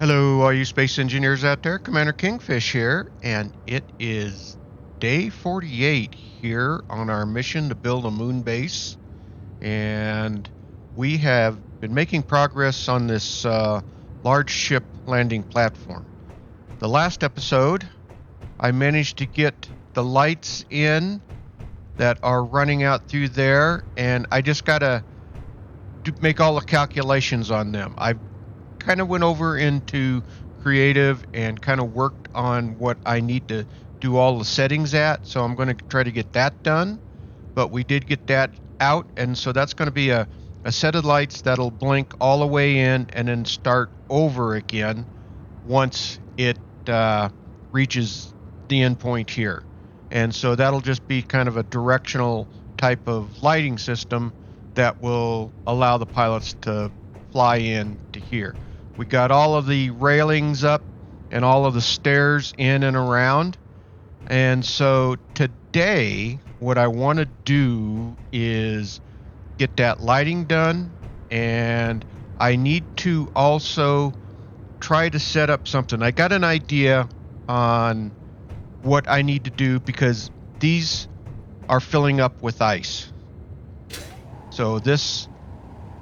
Hello, all you space engineers out there. Commander Kingfish here, and it is day 48 here on our mission to build a moon base. And we have been making progress on this large ship landing platform. The last episode, I managed to get the lights in that are running out through there, and I just got to make all the calculations on them. I've kind of went over into creative and kind of worked on what I need to do all the settings at, so I'm going to try to get that done. But we did get that out, and so that's going to be a set of lights that'll blink all the way in and then start over again once it reaches the end point here. And so that'll just be kind of a directional type of lighting system that will allow the pilots to fly in to here. We got all of the railings up and all of the stairs in and around. And so today, what I want to do is get that lighting done, and I need to also try to set up something. I got an idea on what I need to do because these are filling up with ice. So this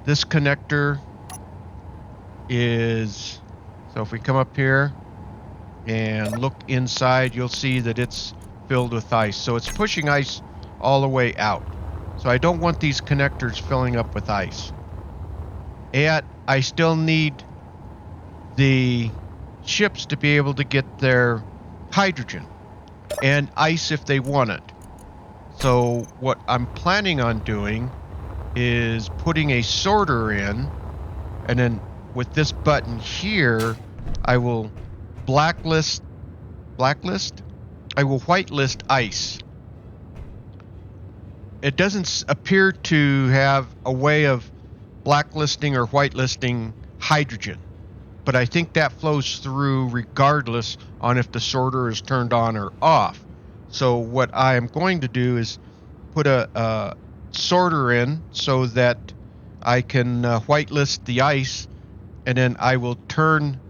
connector is, so if we come up here and look inside, you'll see that it's filled with ice. So it's pushing ice all the way out. So I don't want these connectors filling up with ice. Yet I still need the ships to be able to get their hydrogen and ice if they want it. So what I'm planning on doing is putting a sorter in, and then with this button here, I will whitelist ice. It doesn't appear to have a way of blacklisting or whitelisting hydrogen, but I think that flows through regardless on if the sorter is turned on or off. So what I am going to do is put a sorter in so that I can whitelist the ice, and then I will turn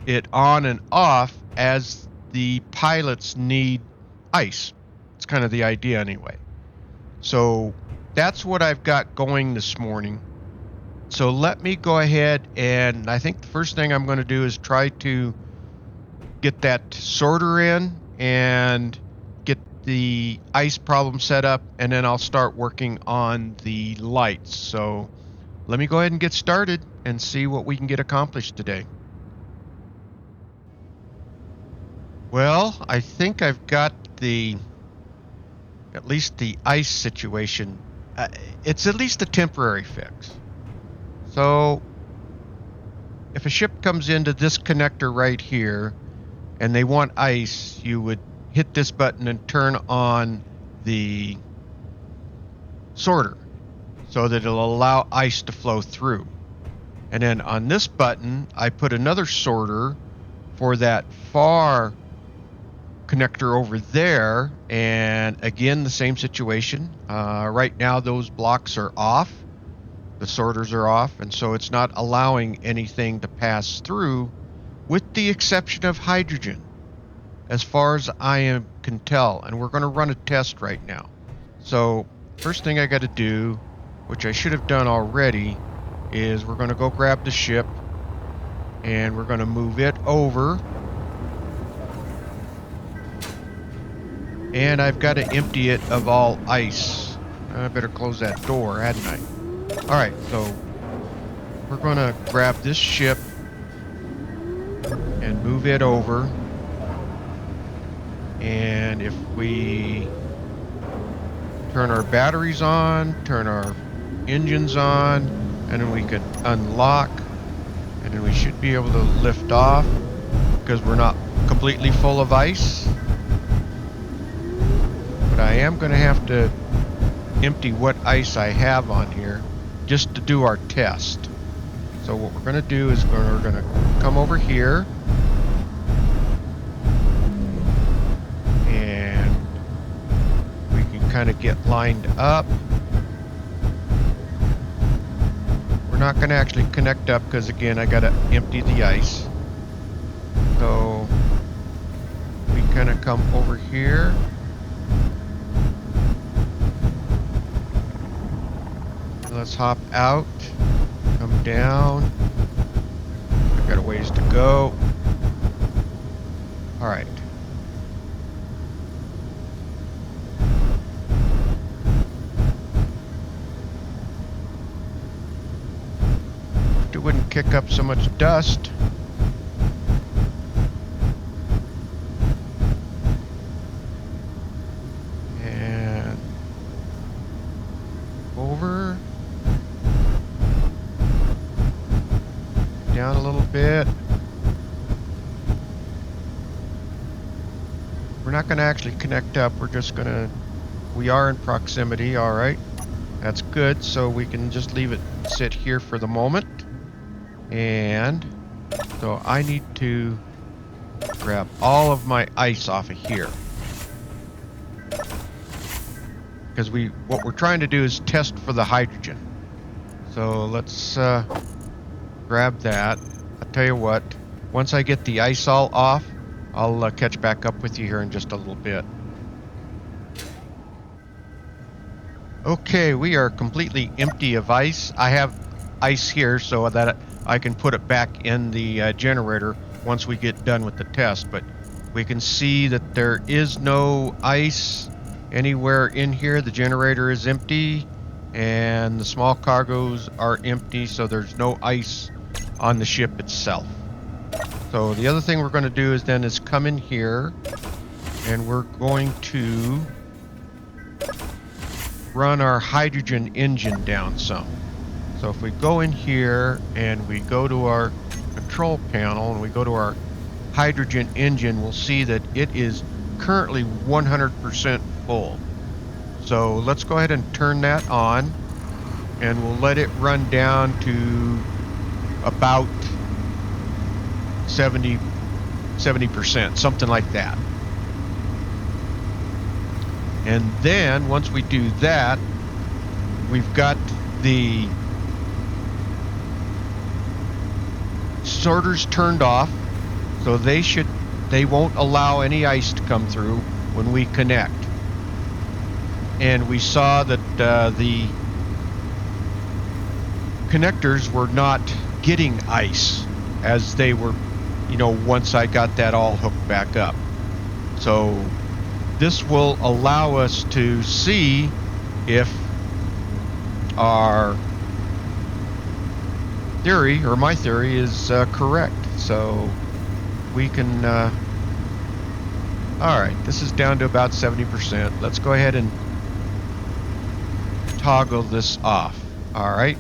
it on and off as the pilots need ice. It's kind of the idea anyway. So that's what I've got going this morning. So let me go ahead, and I think the first thing I'm going to do is try to get that sorter in and get the ice problem set up, and then I'll start working on the lights. So let me go ahead and get started and see what we can get accomplished today. Well, I think I've got at least the ice situation. It's at least a temporary fix. So if a ship comes into this connector right here and they want ice, you would hit this button and turn on the sorter so that it'll allow ice to flow through. And then on this button, I put another sorter for that far connector over there, and again the same situation. Right now those blocks are off, the sorters are off, and so it's not allowing anything to pass through, with the exception of hydrogen, as far as I can tell. And we're going to run a test right now. So first thing I got to do, which I should have done already, is we're going to go grab the ship and we're going to move it over. And I've got to empty it of all ice. I better close that door, hadn't I? Alright, so we're going to grab this ship and move it over. And if we turn our batteries on, turn our engines on, and then we could unlock, and then we should be able to lift off because we're not completely full of ice. But I am going to have to empty what ice I have on here just to do our test. So what we're going to do is we're going to come over here, and we can kind of get lined up. We're not going to actually connect up because again I got to empty the ice. kind of come over here. Let's hop out, come down. I've got a ways to go. All right. It wouldn't kick up so much dust. And over. Down a little bit. We're not going to actually connect up. We're just going to, we are in proximity. All right. That's good. So we can just leave it sit here for the moment. And so I need to grab all of my ice off of here. Because what we're trying to do is test for the hydrogen. So let's grab that. I'll tell you what, once I get the ice all off, I'll catch back up with you here in just a little bit. Okay, we are completely empty of ice. I have ice here so that I can put it back in the generator once we get done with the test, but we can see that there is no ice anywhere in here. The generator is empty and the small cargoes are empty, so there's no ice on the ship itself. So the other thing we're going to do is come in here and we're going to run our hydrogen engine down some. So if we go in here and we go to our control panel and we go to our hydrogen engine, we'll see that it is currently 100% full. So let's go ahead and turn that on and we'll let it run down to about 70%, something like that. And then once we do that, we've got the sorters turned off, so they won't allow any ice to come through when we connect. And we saw that the connectors were not getting ice as they were, once I got that all hooked back up. So this will allow us to see if our theory, or my theory, is correct. So we can, all right, this is down to about 70%. Let's go ahead and toggle this off. All right.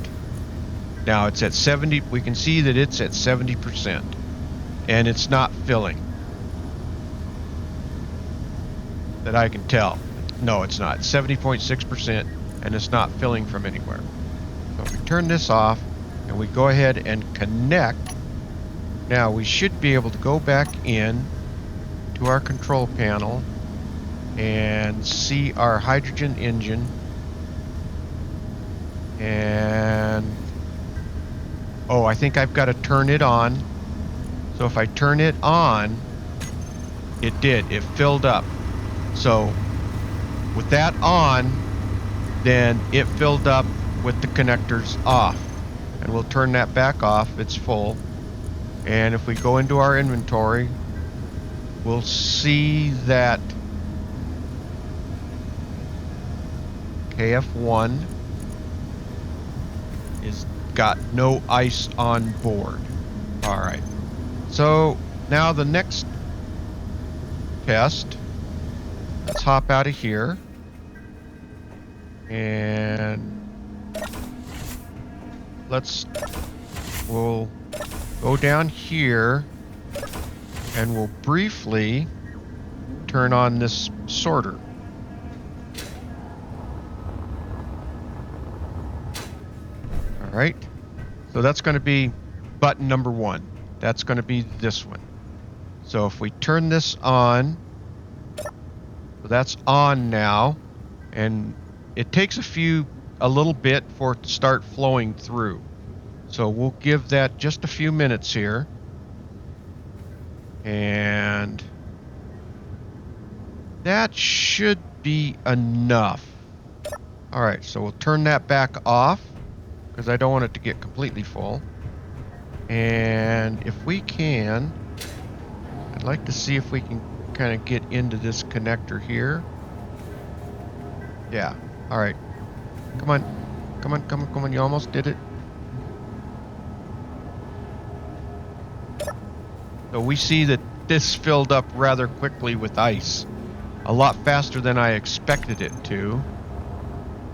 Now it's at 70. We can see that it's at 70% and it's not filling. That I can tell. No, it's not. 70.6% and it's not filling from anywhere. So if we turn this off and we go ahead and connect, now we should be able to go back in to our control panel and see our hydrogen engine. And oh, I think I've got to turn it on. So if I turn it on, it did. It filled up. So with that on, then it filled up with the connectors off. And we'll turn that back off. It's full. And if we go into our inventory, we'll see that KF1 is got no ice on board. All right. So now the next test, let's hop out of here and we'll go down here and we'll briefly turn on this sorter. All right. So that's going to be button number 1. That's going to be this one. So if we turn this on, so that's on now, and it takes a little bit for it to start flowing through. So we'll give that just a few minutes here. And That should be enough. All right, so we'll turn that back off because I don't want it to get completely full. And if we can, I'd like to see if we can kind of get into this connector here. Yeah, all right. Come on, come on, come on, come on. You almost did it. So we see that this filled up rather quickly with ice. A lot faster than I expected it to.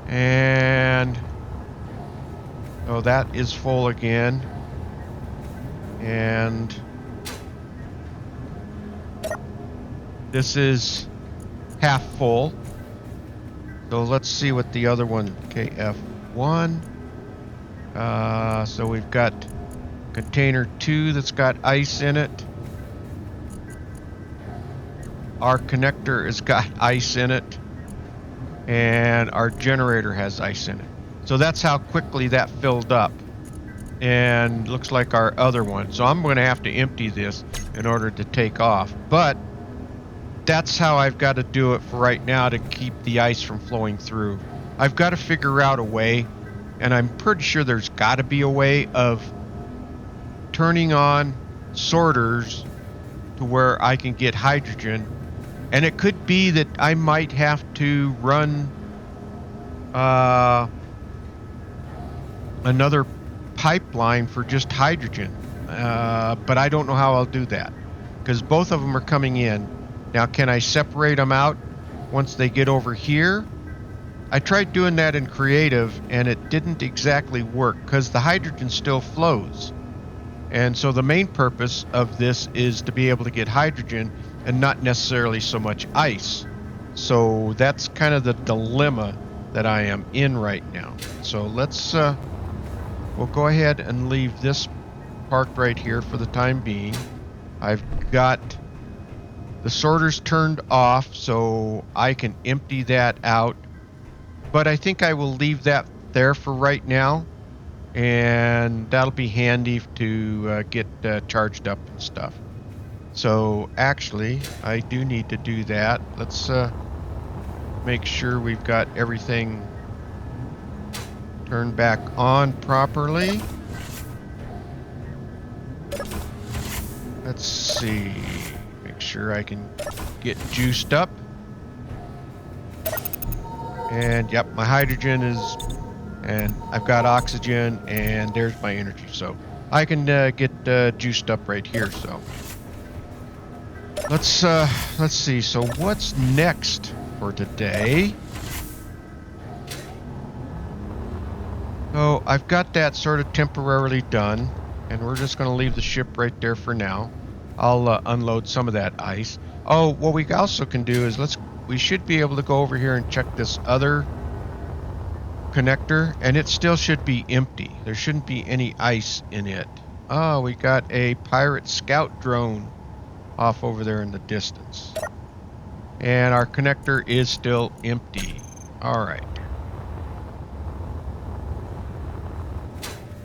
And oh, that is full again. And this is half full. So let's see what the other one, KF1. So we've got container 2 that's got ice in it. Our connector has got ice in it. And our generator has ice in it. So that's how quickly that filled up. And looks like our other one. So I'm going to have to empty this in order to take off. But that's how I've got to do it for right now to keep the ice from flowing through. I've got to figure out a way, and I'm pretty sure there's got to be a way of turning on sorters to where I can get hydrogen. And it could be that I might have to run another pipeline for just hydrogen. But I don't know how I'll do that because both of them are coming in. Now, can I separate them out once they get over here? I tried doing that in creative and it didn't exactly work because the hydrogen still flows. And so the main purpose of this is to be able to get hydrogen and not necessarily so much ice. So that's kind of the dilemma that I am in right now. So let's, we'll go ahead and leave this parked right here for the time being. I've got the sorters turned off so I can empty that out. But I think I will leave that there for right now. And that'll be handy to get charged up and stuff. So actually, I do need to do that. Let's make sure we've got everything turned back on properly. Let's see. Make sure I can get juiced up. And yep, my hydrogen is, and I've got oxygen, and there's my energy. So I can get juiced up right here. So let's see. So what's next for today? So I've got that sort of temporarily done, and we're just going to leave the ship right there for now. I'll unload some of that ice. Oh, what we also can do is we should be able to go over here and check this other connector, and it still should be empty. There shouldn't be any ice in it. Oh, we got a pirate scout drone off over there in the distance. And our connector is still empty. All right.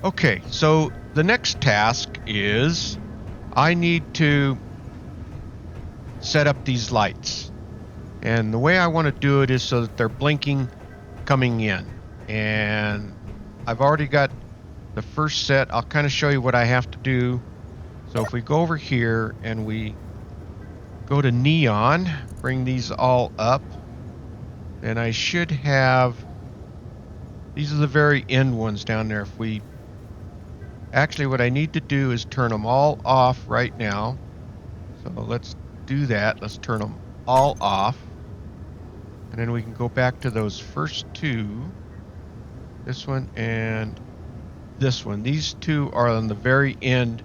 Okay, so the next task is I need to set up these lights. And the way I want to do it is so that they're blinking coming in. And I've already got the first set. I'll kind of show you what I have to do. So if we go over here and we go to neon, bring these all up, then I should have, these are the very end ones down there. If we, actually what I need to do is turn them all off right now. So let's do that. Let's turn them all off. And then we can go back to those first two. This one and this one. These two are on the very end.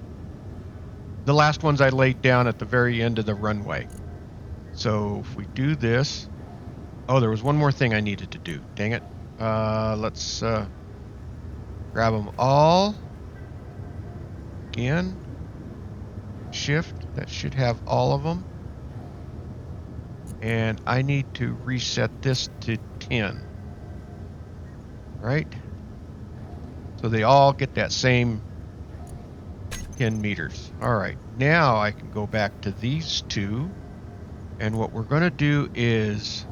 The last ones I laid down at the very end of the runway. So if we do this, oh, there was one more thing I needed to do. Dang it. Let's grab them all. Again. Shift. That should have all of them. And I need to reset this to 10. Right? So they all get that same 10 meters. All right. Now I can go back to these two. And what we're going to do is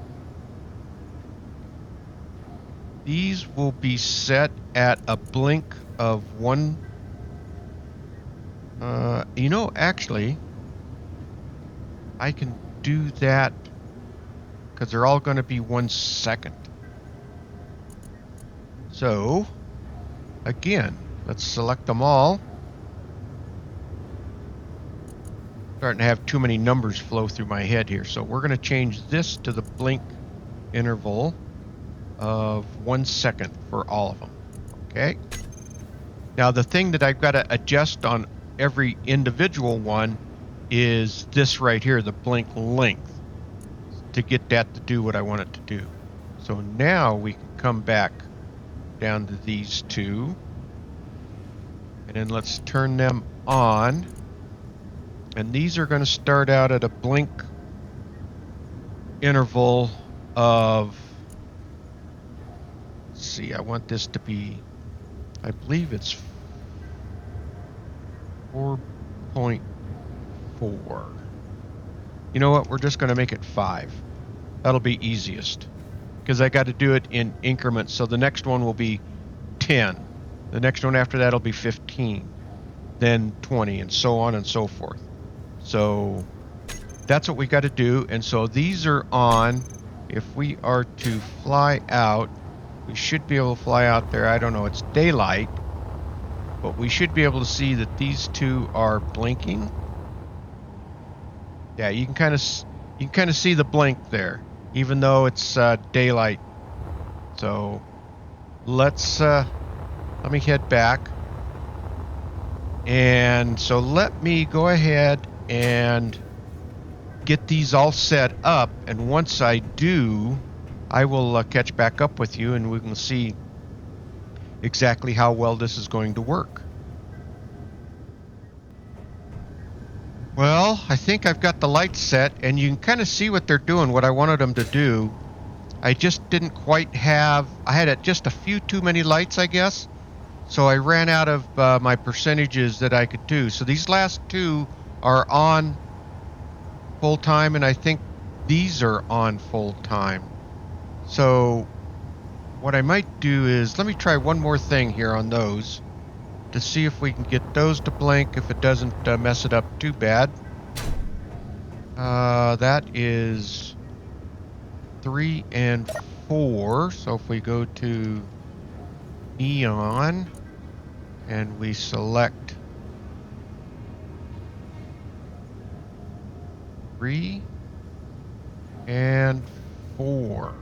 these will be set at a blink of one. Actually, I can do that because they're all going to be 1 second. So, again, let's select them all. Starting to have too many numbers flow through my head here. So we're going to change this to the blink interval of 1 second for all of them. Okay. Now the thing that I've got to adjust on every individual one is this right here, the blink length, to get that to do what I want it to do. So now we can come back down to these two, and then let's turn them on. And these are going to start out at a blink interval of, let's see, I want this to be, I believe it's 4.4. You know what? We're just going to make it 5. That'll be easiest because I got to do it in increments. So the next one will be 10. The next one after that will be 15. Then 20, and so on and so forth. So that's what we got to do. And so these are on. If we are to fly out, we should be able to fly out there. I don't know, it's daylight, but we should be able to see that these two are blinking. Yeah, you can kind of see the blink there, even though it's daylight. So let me head back. And so let me go ahead and get these all set up, and once I do, I will catch back up with you and we can see exactly how well this is going to work. Well, I think I've got the lights set, and you can kind of see what they're doing, what I wanted them to do. I just didn't quite have, I had just a few too many lights, I guess. So I ran out of my percentages that I could do. So these last two are on full time, and I think these are on full time. So what I might do is, let me try one more thing here on those to see if we can get those to blink, if it doesn't mess it up too bad. That is 3 and 4. So if we go to neon and we select 3 and 4.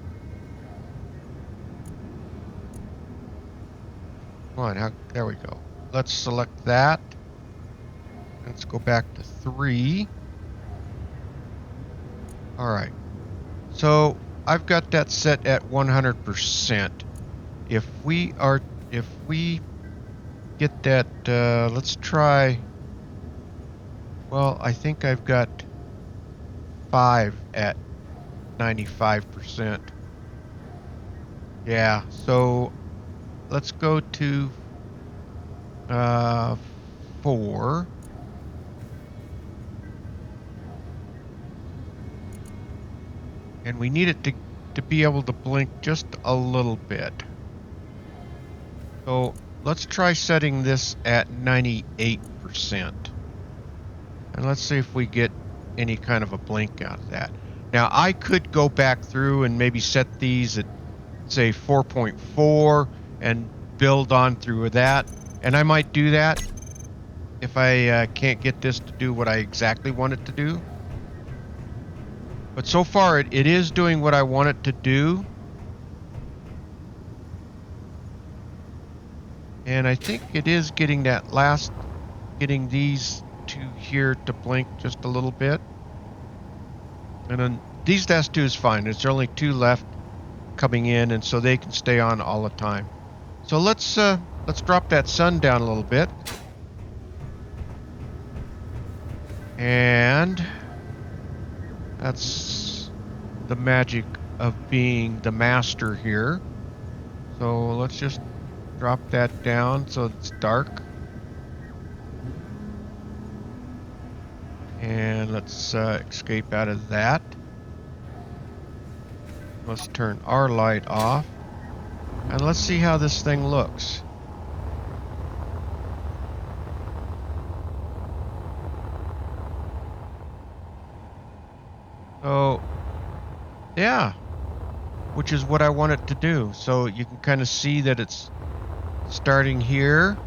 Come on, there we go. Let's select that. Let's go back to 3. All right. So I've got that set at 100%. If we get that, let's try. Well, I think I've got 5 at 95%. Yeah. So let's go to 4. And we need it to be able to blink just a little bit. So let's try setting this at 98%. And let's see if we get any kind of a blink out of that. Now I could go back through and maybe set these at, say, 4.4 and build on through that. And I might do that if I can't get this to do what I exactly want it to do. But so far it is doing what I want it to do. And I think it is getting getting these two here to blink just a little bit. And then these last two is fine. There's only 2 left coming in, and so they can stay on all the time. So let's drop that sun down a little bit. And that's the magic of being the master here. So let's just drop that down so it's dark. And let's escape out of that. Let's turn our light off. And let's see how this thing looks. So, yeah, which is what I want it to do. So you can kind of see that it's starting here.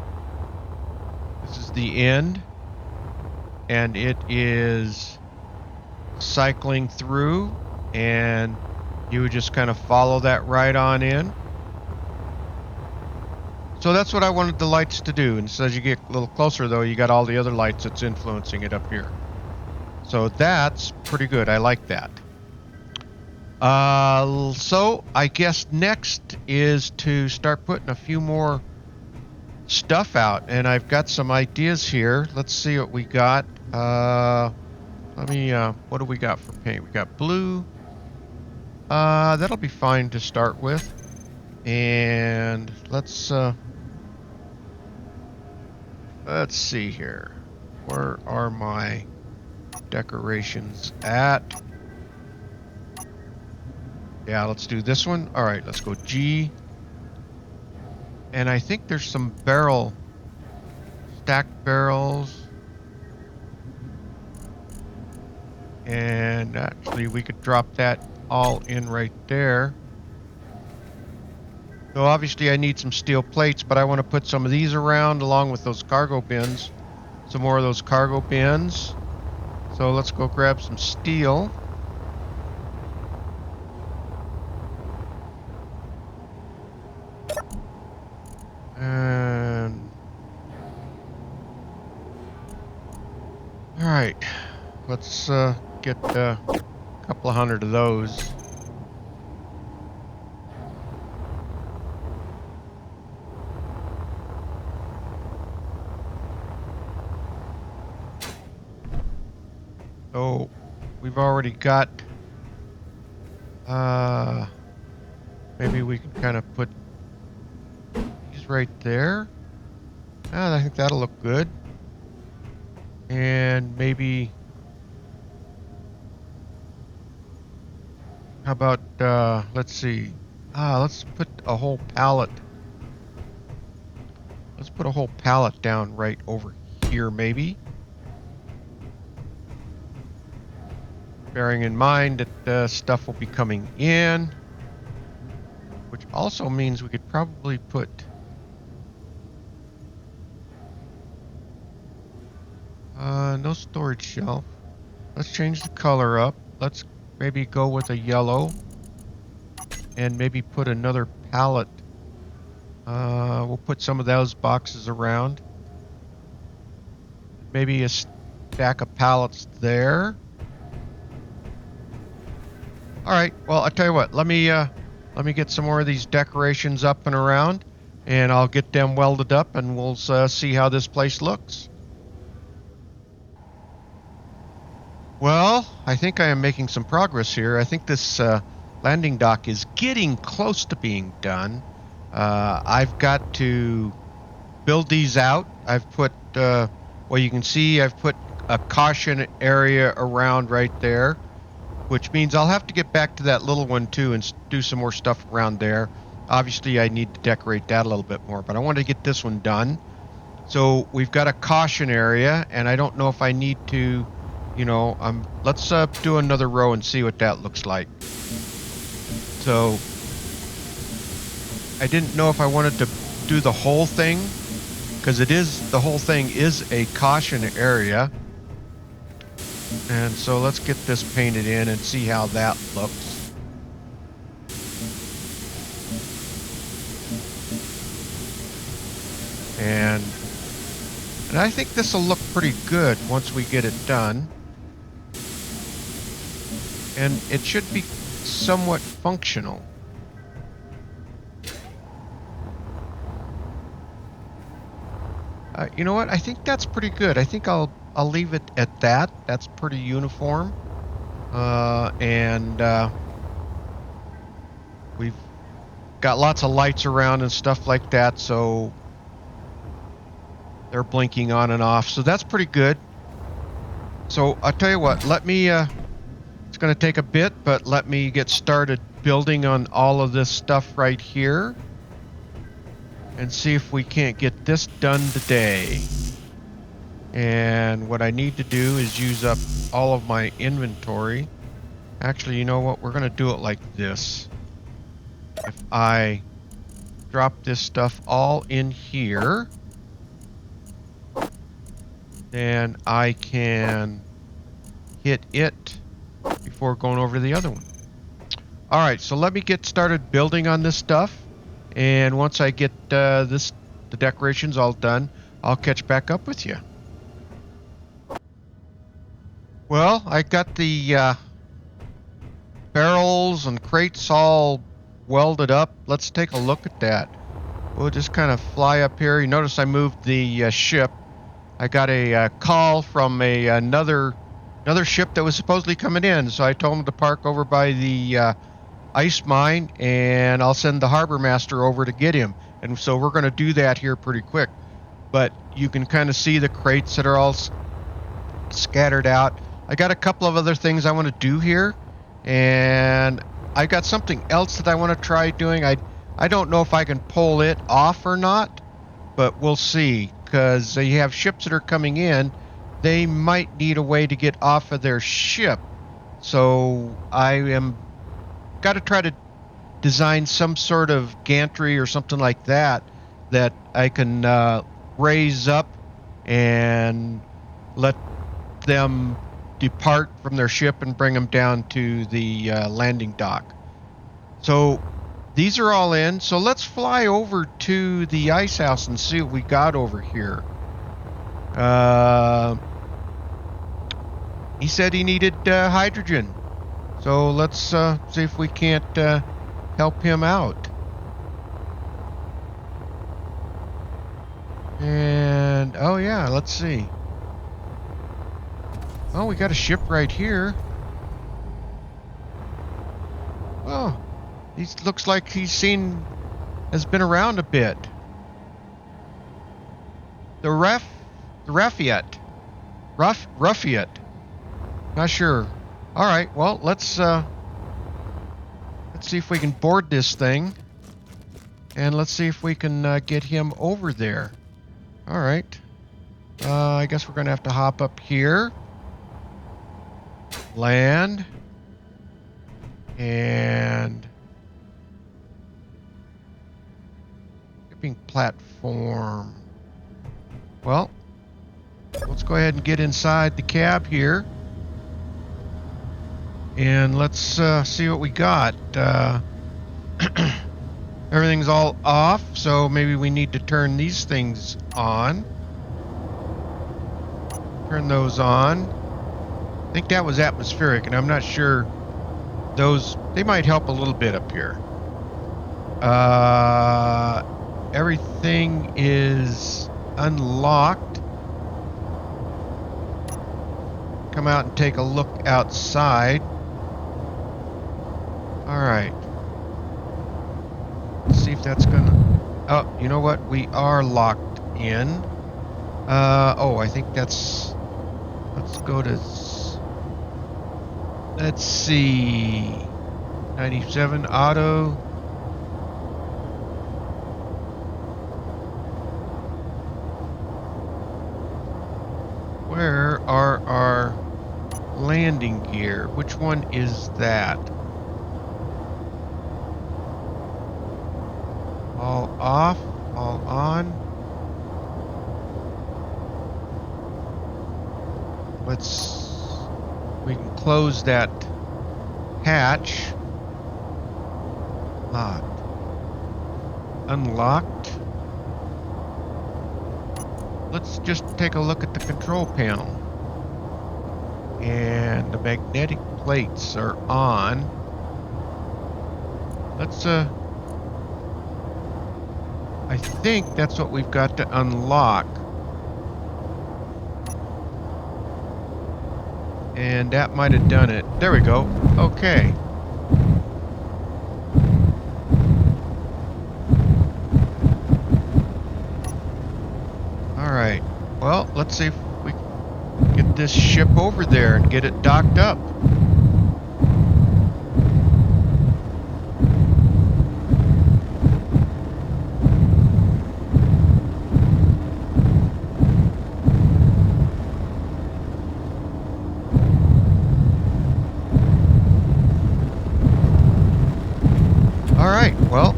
This is the end. And it is cycling through. And you would just kind of follow that right on in. So that's what I wanted the lights to do. And so as you get a little closer, though, you got all the other lights that's influencing it up here. So that's pretty good. I like that. So I guess next is to start putting a few more stuff out. And I've got some ideas here. Let's see what we got. What do we got for paint? We got blue. That'll be fine to start with. And let's see here. Where are my decorations at? Yeah, let's do this one. All right, let's go G. And I think there's some stacked barrels. And actually, we could drop that all in right there. So obviously I need some steel plates, but I want to put some of these around along with those cargo bins. Some more of those cargo bins. So let's go grab some steel. And all right, let's get a couple of hundred of those. So we've already got, maybe we can kind of put these right there. I think that'll look good. And maybe, how about, let's see, let's put a whole pallet. Let's put a whole pallet down right over here, maybe. Bearing in mind that stuff will be coming in, which also means we could probably put no storage shelf. Let's change the color up. Let's maybe go with a yellow and maybe put another pallet. We'll put some of those boxes around. Maybe a stack of pallets there. All right, well, I'll tell you what, let me get some more of these decorations up and around, and I'll get them welded up, and we'll see how this place looks. Well, I think I am making some progress here. I think this landing dock is getting close to being done. I've got to build these out. I've put, well, you can see I've put a caution area around right there, which means I'll have to get back to that little one too and do some more stuff around there. Obviously, I need to decorate that a little bit more, but I want to get this one done. So we've got a caution area, and I don't know if I need to, let's do another row and see what that looks like. So I didn't know if I wanted to do the whole thing, because the whole thing is a caution area. And so let's get this painted in and see how that looks. And I think this will look pretty good once we get it done. And it should be somewhat functional. You know what? I think that's pretty good. I think I'll leave it at that. That's pretty uniform. We've got lots of lights around and stuff like that, so they're blinking on and off. So that's pretty good. So I'll tell you what, let me, it's going to take a bit, but let me get started building on all of this stuff right here and see if we can't get this done today. And what I need to do is use up all of my inventory. Actually, you know what? We're going to do it like this. If I drop this stuff all in here, then I can hit it before going over to the other one. All right, so let me get started building on this stuff. And once I get the decorations all done, I'll catch back up with you. Well, I got the barrels and crates all welded up. Let's take a look at that. We'll just kind of fly up here. You notice I moved the ship. I got a call from another ship that was supposedly coming in, so I told him to park over by the ice mine, and I'll send the harbor master over to get him. And so we're going to do that here pretty quick. But you can kind of see the crates that are all scattered out. I got a couple of other things I want to do here, and I got something else that I want to try doing. I don't know if I can pull it off or not, but we'll see, because you have ships that are coming in. They might need a way to get off of their ship. So I am got to try to design some sort of gantry or something like that that I can raise up and let them depart from their ship and bring them down to the landing dock. So these are all in. So let's fly over to the ice house and see what we got over here. He said he needed hydrogen. So let's see if we can't help him out. And, oh yeah, let's see. Oh, we got a ship right here. Oh, he looks like has been around a bit. The Raffiat. Not sure. All right, well, let's see if we can board this thing, and let's see if we can get him over there. All right. I guess we're gonna have to hop up here, land, and shipping platform. Well, let's go ahead and get inside the cab here. And let's see what we got. Everything's all off, so maybe we need to turn these things on. Turn those on. I think that was atmospheric, and I'm not sure they might help a little bit up here. Everything is unlocked. Come out and take a look outside. All right. Let's see if that's gonna... Oh, you know what? We are locked in. Oh, I think that's... Let's go to... Let's see... 97 auto. Where are our landing gear? Which one is that? All off, all on. We can close that hatch. Locked. Unlocked. Let's just take a look at the control panel. And the magnetic plates are on. Let's I think that's what we've got to unlock. And that might have done it. There we go. Okay. Alright. Well, let's see if we can get this ship over there and get it docked up. Alright, well,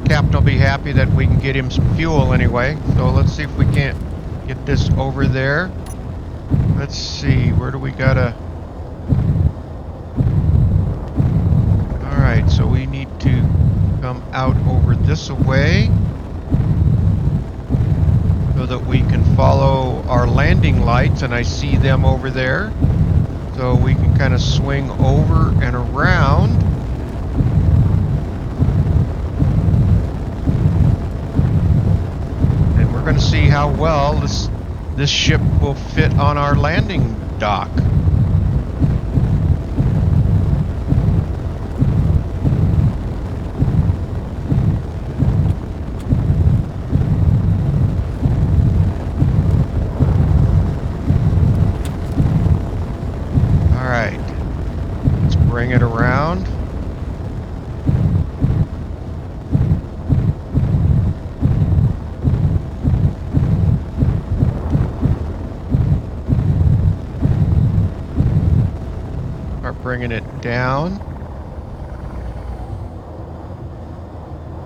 Captain will be happy that we can get him some fuel anyway. So let's see if we can't get this over there. Let's see, where do we gotta... Alright, so we need to come out over this way so that we can follow our landing lights, and I see them over there. So we can kind of swing over and around. And we're going to see how well this ship will fit on our landing dock. Alright, let's bring it around. Bringing it down.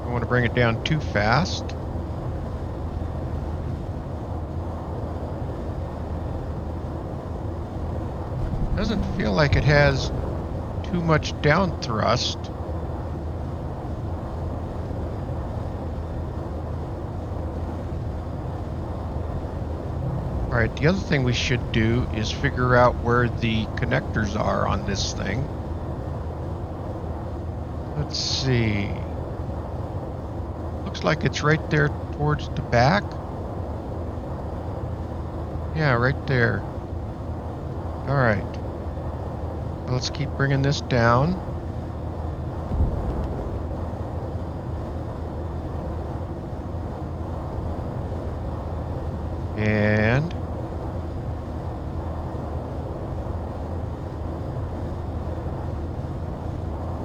Don't want to bring it down too fast. Doesn't feel like it has too much down thrust. Alright, the other thing we should do is figure out where the connectors are on this thing. Let's see. Looks like it's right there towards the back. Yeah, right there. Alright. Let's keep bringing this down. And...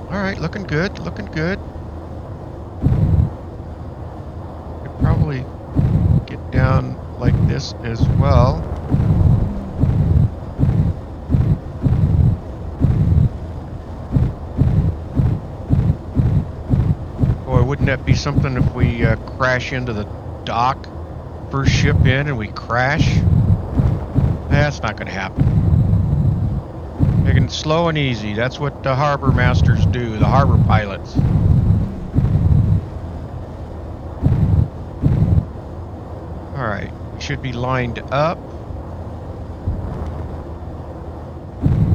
Alright, looking good, looking good. Could probably get down like this as well. Boy, wouldn't that be something if we crash into the dock? First ship in and we crash? That's not going to happen. Taking it slow and easy. That's what the harbor masters do, the harbor pilots. Alright, we should be lined up.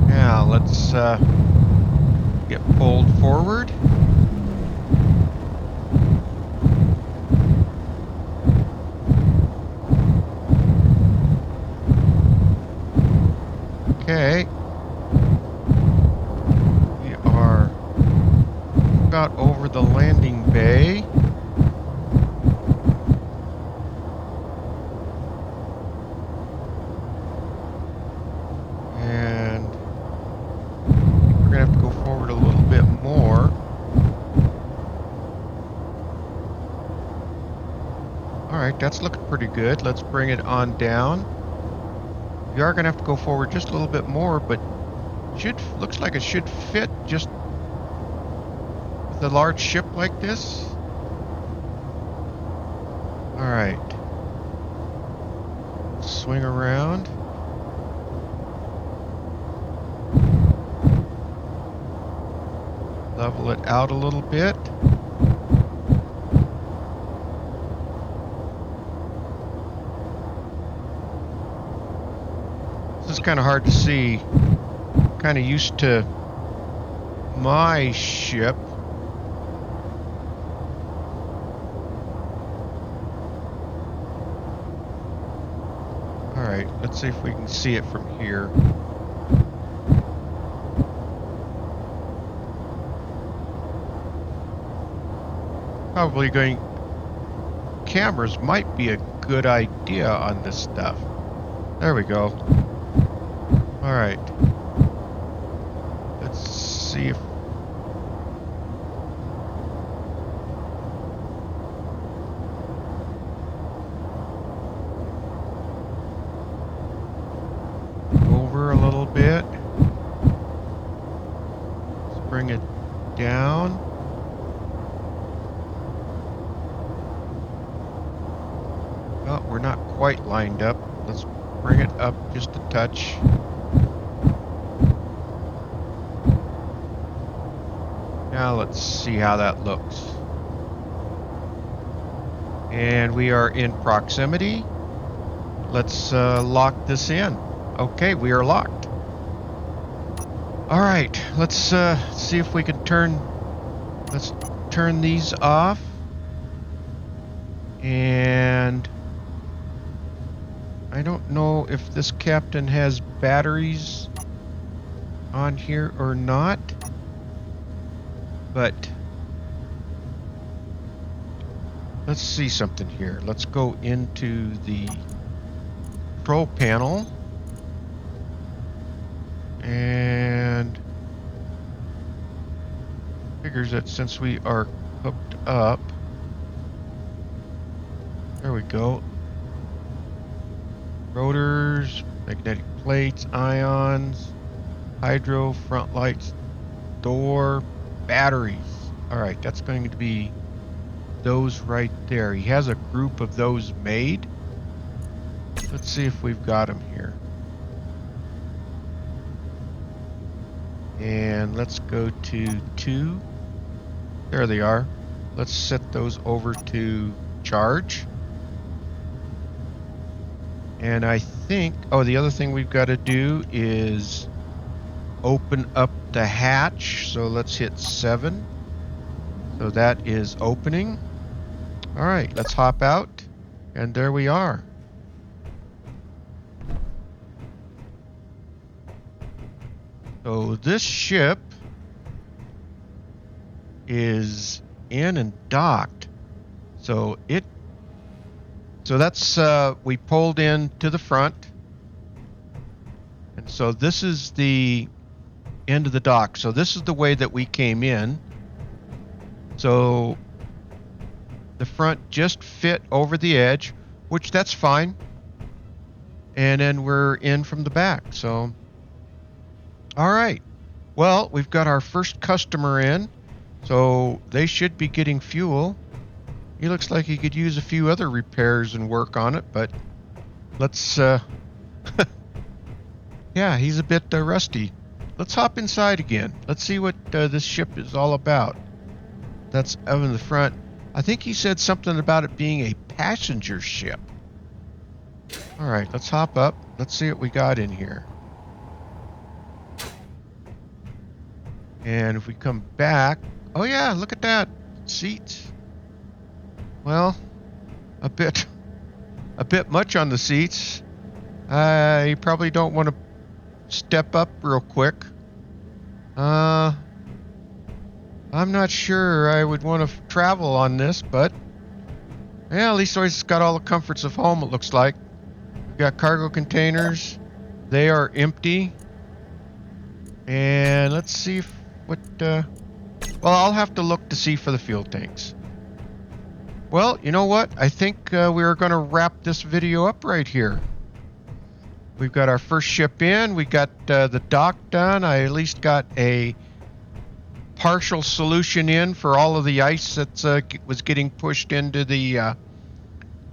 Now let's get pulled forward. Okay. About over the landing bay. And we're gonna have to go forward a little bit more. Alright, that's looking pretty good. Let's bring it on down. We are gonna have to go forward just a little bit more, but looks like it should fit just a large ship like this. Alright. Swing around. Level it out a little bit. This is kind of hard to see. Kind of used to my ship. Alright, let's see if we can see it from here. Probably going... Cameras might be a good idea on this stuff. There we go. All right. Let's see if... over a little bit. Let's bring it down. Oh, we're not quite lined up. Let's bring it up just a touch. Now let's see how that looks. And we are in proximity. Let's lock this in. Okay, we are locked. All right, let's see if we can turn... Let's turn these off. And... I don't know if this captain has batteries on here or not. But... let's see something here. Let's go into the control panel. And figures that since we are hooked up, there we go. Rotors, magnetic plates, ions, hydro, front lights, door, batteries. All right, that's going to be those right there. He has a group of those made. Let's see if we've got them here. And let's go to 2. There they are. Let's set those over to charge. And I think, oh, the other thing we've got to do is open up the hatch. So let's hit 7. So that is opening. All right, let's hop out. And there we are. So this ship is in and docked. So that's we pulled in to the front. And so this is the end of the dock. So this is the way that we came in. So the front just fit over the edge, which that's fine. And then we're in from the back. So all right, well, we've got our first customer in, so they should be getting fuel. He looks like he could use a few other repairs and work on it, but let's, yeah, he's a bit rusty. Let's hop inside again. Let's see what this ship is all about. That's up in the front. I think he said something about it being a passenger ship. All right, let's hop up. Let's see what we got in here. And if we come back, oh yeah, look at that, seats. Well, a bit much on the seats. You probably don't want to step up real quick. I'm not sure I would want to travel on this, but yeah, at least it's got all the comforts of home, it looks like. We've got cargo containers. They are empty. And let's see if well, I'll have to look to see for the fuel tanks. Well, you know what? I think we're going to wrap this video up right here. We've got our first ship in. We got the dock done. I at least got a partial solution in for all of the ice that was getting pushed into the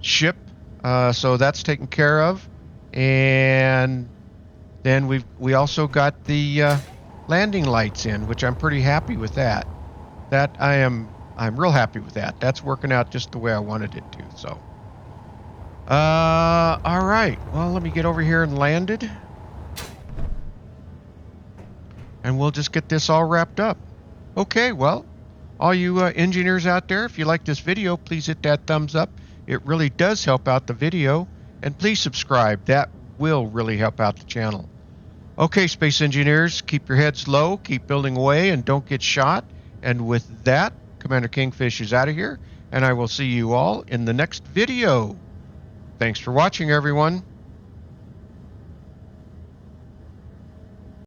ship. So that's taken care of. And then we also got the landing lights in, which I'm pretty happy with that. I'm real happy with that. That's working out just the way I wanted it to. So, all right. Well, let me get over here and landed, and we'll just get this all wrapped up. Okay. Well, all you engineers out there, if you like this video, please hit that thumbs up. It really does help out the video, and please subscribe. That will really help out the channel. Okay, space engineers, keep your heads low, keep building away, and don't get shot. And with that, Commander Kingfish is out of here, and I will see you all in the next video. Thanks for watching, everyone.